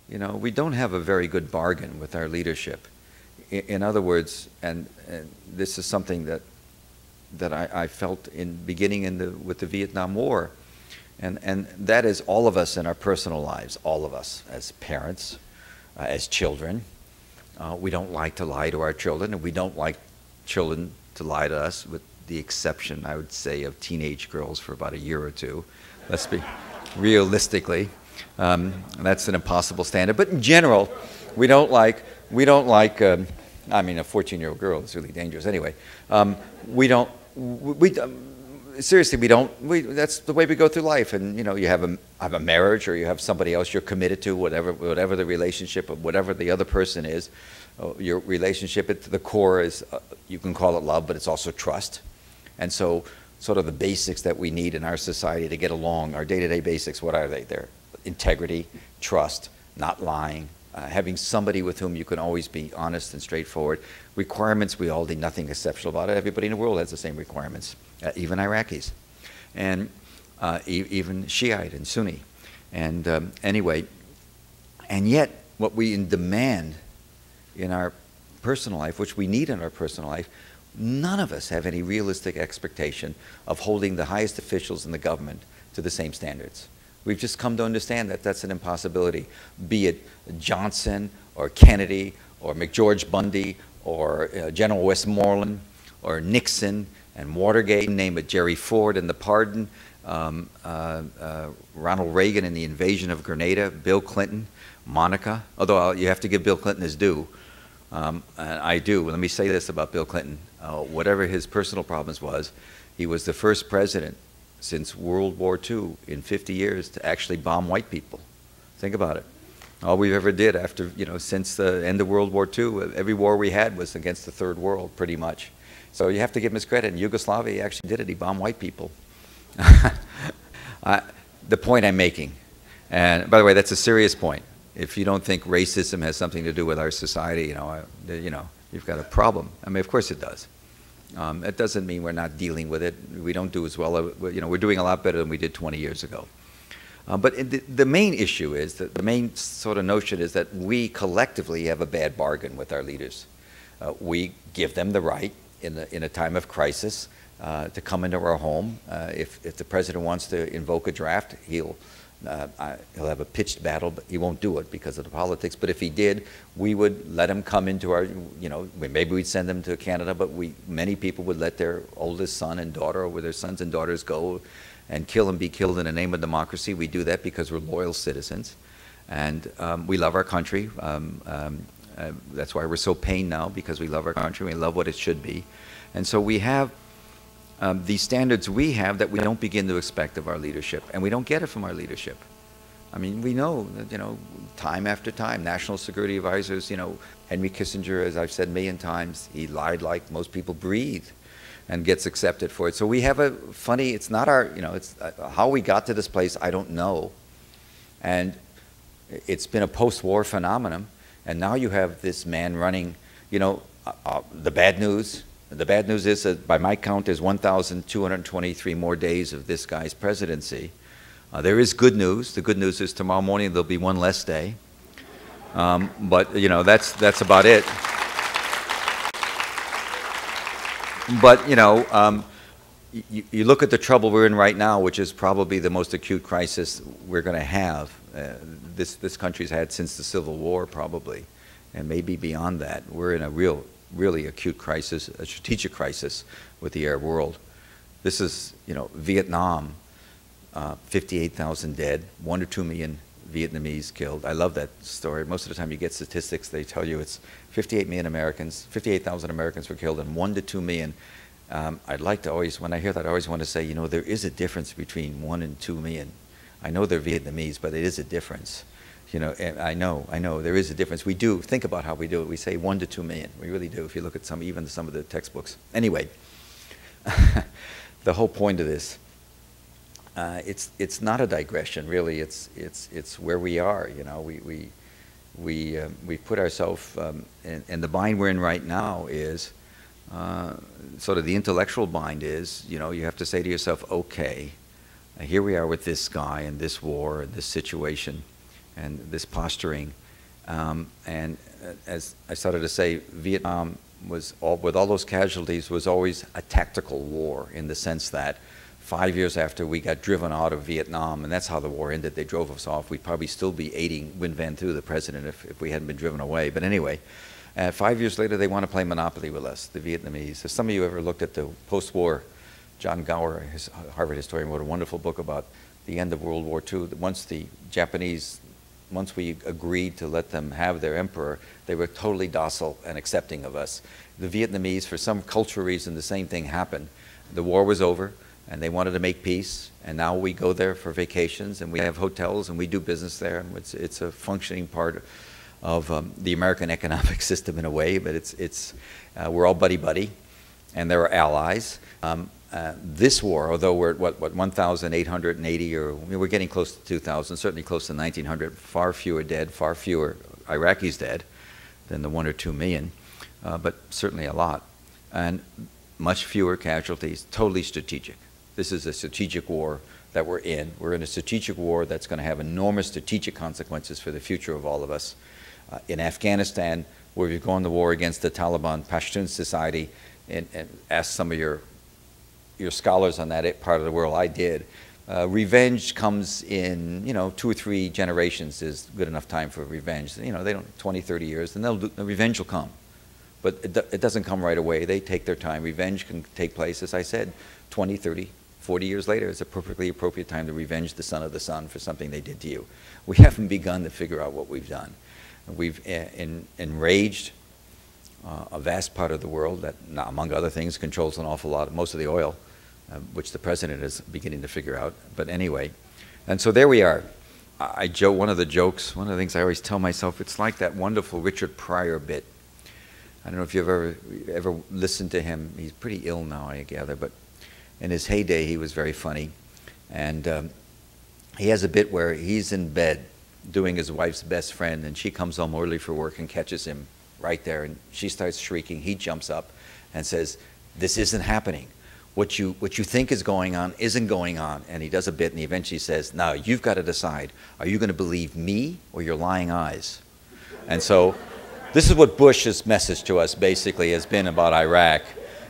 you know, we don't have a very good bargain with our leadership. In other words, and this is something that I felt in beginning with the Vietnam War, and that is all of us in our personal lives, all of us as parents, as children. We don't like to lie to our children, and we don't like children to lie to us, with the exception, I would say, of teenage girls for about a year or two. Let's be realistically. That's an impossible standard. But in general, we don't like, I mean, a 14-year-old girl is really dangerous anyway. Seriously, that's the way we go through life. And, you know, you have a marriage, or you have somebody else you're committed to, whatever the relationship of whatever the other person is. Your relationship at the core is, you can call it love, but it's also trust. And so sort of the basics that we need in our society to get along, our day-to-day basics, what are they? They're integrity, trust, not lying, having somebody with whom you can always be honest and straightforward. Requirements, we all need, nothing exceptional about it. Everybody in the world has the same requirements, even Iraqis, and even Shiite and Sunni. And anyway, and yet what we demand in our personal life, which we need in our personal life, none of us have any realistic expectation of holding the highest officials in the government to the same standards. We've just come to understand that that's an impossibility, be it Johnson or Kennedy or McGeorge Bundy or General Westmoreland or Nixon and Watergate, name it, Jerry Ford and the pardon, Ronald Reagan and the invasion of Grenada, Bill Clinton, Monica, although you have to give Bill Clinton his due. And I do. Let me say this about Bill Clinton. Whatever his personal problems was, he was the first president since World War II in 50 years to actually bomb white people. Think about it. All we've ever did after, you know, since the end of World War II, every war we had was against the third world, pretty much. So you have to give him his credit. In Yugoslavia, he actually did it. He bombed white people. The point I'm making, and by the way, that's a serious point. If you don't think racism has something to do with our society, you know, you've got a problem. I mean, of course it does. It doesn't mean we're not dealing with it. We don't do as well. You know, we're doing a lot better than we did 20 years ago. But the main issue is that the main sort of notion is that we collectively have a bad bargain with our leaders. We give them the right in a time of crisis to come into our home. If the president wants to invoke a draft, he'll have a pitched battle, but he won't do it because of the politics. But if he did, we would let him come into our, you know, maybe we'd send them to Canada, but many people would let their oldest son and daughter, or their sons and daughters, go and kill and be killed in the name of democracy. We do that because we're loyal citizens, and we love our country. That's why we're so pained now, because we love our country. We love what it should be, and so we have these standards we have that we don't begin to expect of our leadership, and we don't get it from our leadership. I mean, we know that, you know, time after time, national security advisors, you know, Henry Kissinger, as I've said a million times, he lied like most people breathe and gets accepted for it. So we have a funny, it's not our, you know, it's how we got to this place, I don't know. And it's been a post-war phenomenon, and now you have this man running, you know, the bad news. The bad news is that, by my count, there's 1,223 more days of this guy's presidency. There is good news. The good news is tomorrow morning there'll be one less day. But, you know, that's about it. But, you know, you look at the trouble we're in right now, which is probably the most acute crisis we're going to have. This country's had since the Civil War, probably, and maybe beyond that. We're in a really acute crisis, a strategic crisis with the Arab world. This is, you know, Vietnam, 58,000 dead, 1 to 2 million Vietnamese killed. I love that story. Most of the time you get statistics, they tell you it's 58,000 Americans were killed, and 1 to 2 million. I'd like to always, when I hear that, I always want to say, you know, there is a difference between 1 and 2 million. I know they're Vietnamese, but it is a difference. You know, I know, there is a difference. We do, think about how we do it. We say 1 to 2 million. We really do, if you look at even some of the textbooks. Anyway, the whole point of this, it's not a digression, really. It's where we are, you know. We put ourselves, and the bind we're in right now is, sort of the intellectual bind is, you know, you have to say to yourself, okay, here we are with this guy and this war and this situation. and this posturing. And as I started to say, Vietnam was, with all those casualties, was always a tactical war in the sense that 5 years after we got driven out of Vietnam, and that's how the war ended, they drove us off, we'd probably still be aiding Nguyen Van Thu, the president, if we hadn't been driven away. But anyway, 5 years later, they want to play Monopoly with us, the Vietnamese. Have some of you ever looked at the post-war, John Gower, his Harvard historian, wrote a wonderful book about the end of World War II. Once the Japanese, once we agreed to let them have their emperor, they were totally docile and accepting of us. The Vietnamese, for some cultural reason, the same thing happened. The war was over, and they wanted to make peace, and now we go there for vacations, and we have hotels, and we do business there, and it's a functioning part of the American economic system in a way, but we're all buddy-buddy, and there are allies. This war, although we're at what 1,880, or we're getting close to 2,000, certainly close to 1,900, far fewer dead, far fewer Iraqis dead than the 1 or 2 million, but certainly a lot, and much fewer casualties, totally strategic. This is a strategic war that we're in. We're in a strategic war that's going to have enormous strategic consequences for the future of all of us. In Afghanistan, where we've gone to war against the Taliban Pashtun society, and asked some of your scholars on that part of the world, I did. Revenge comes in, 2 or 3 generations is good enough time for revenge. They don't, 20, 30 years, and the revenge will come. But it doesn't come right away. They take their time. Revenge can take place, as I said, 20, 30, 40 years later. It's a perfectly appropriate time to revenge the son of the son for something they did to you. We haven't begun to figure out what we've done. We've enraged a vast part of the world that, among other things, controls an awful lot, most of the oil, which the president is beginning to figure out. But anyway, and so there we are. I joke, one of the things I always tell myself, it's like that wonderful Richard Pryor bit. I don't know if you've ever listened to him. He's pretty ill now, I gather, but in his heyday, he was very funny. And he has a bit where he's in bed doing his wife's best friend, and she comes home early for work and catches him right there, and she starts shrieking. He jumps up and says, "This isn't happening. What you think is going on isn't going on." And he does a bit, and he eventually says, "Now, you've got to decide. Are you going to believe me or your lying eyes?" And so this is what Bush's message to us basically has been about Iraq.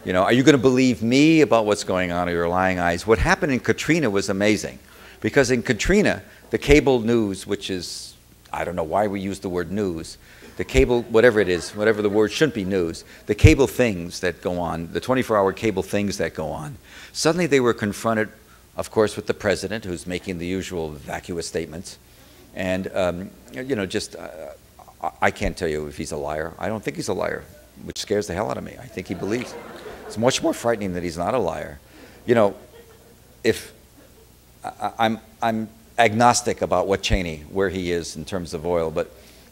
Are you going to believe me about what's going on or your lying eyes? What happened in Katrina was amazing, because in Katrina, the cable news, which is, I don't know why we use the word news, the cable, whatever it is, whatever the word, shouldn't be news, the cable things that go on, the 24-hour cable things that go on, suddenly they were confronted, of course, with the president, who's making the usual vacuous statements. And, I can't tell you if he's a liar. I don't think he's a liar, which scares the hell out of me. I think he believes. It's much more frightening that he's not a liar. If I'm agnostic about what Cheney, where he is in terms of oil, but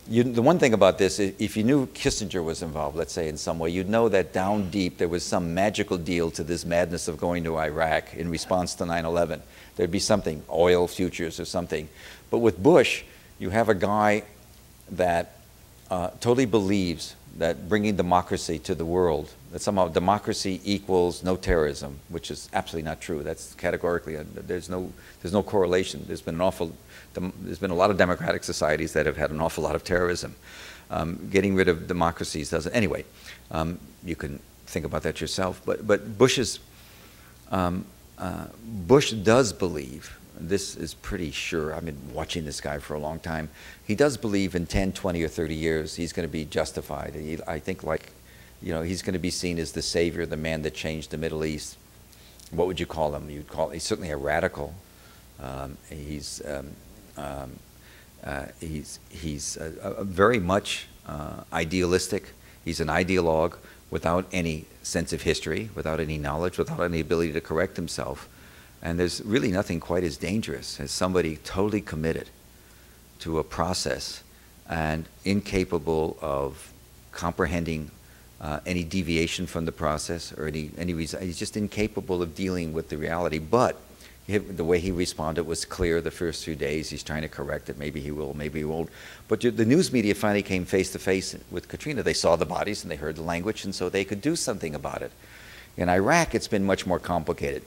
the one thing about this, if you knew Kissinger was involved, let's say in some way, you'd know that down deep there was some magical deal to this madness of going to Iraq in response to 9/11. There'd be something, oil futures or something. But with Bush, you have a guy that totally believes that bringing democracy to the world, that somehow democracy equals no terrorism, which is absolutely not true. That's categorically, there's no correlation. There's been a lot of democratic societies that have had an awful lot of terrorism. Getting rid of democracies doesn't. Anyway, you can think about that yourself. But Bush does believe. This is pretty sure. I've been watching this guy for a long time. He does believe in 10, 20, or 30 years he's going to be justified. I think he's going to be seen as the savior, the man that changed the Middle East. What would you call him? He's certainly a radical. He's very much idealistic. He's an ideologue without any sense of history, without any knowledge, without any ability to correct himself. And there's really nothing quite as dangerous as somebody totally committed to a process and incapable of comprehending any deviation from the process or any reason. He's just incapable of dealing with the reality. But the way he responded was clear the first few days. He's trying to correct it. Maybe he will, maybe he won't. But the news media finally came face to face with Katrina. They saw the bodies and they heard the language, and so they could do something about it. In Iraq, it's been much more complicated.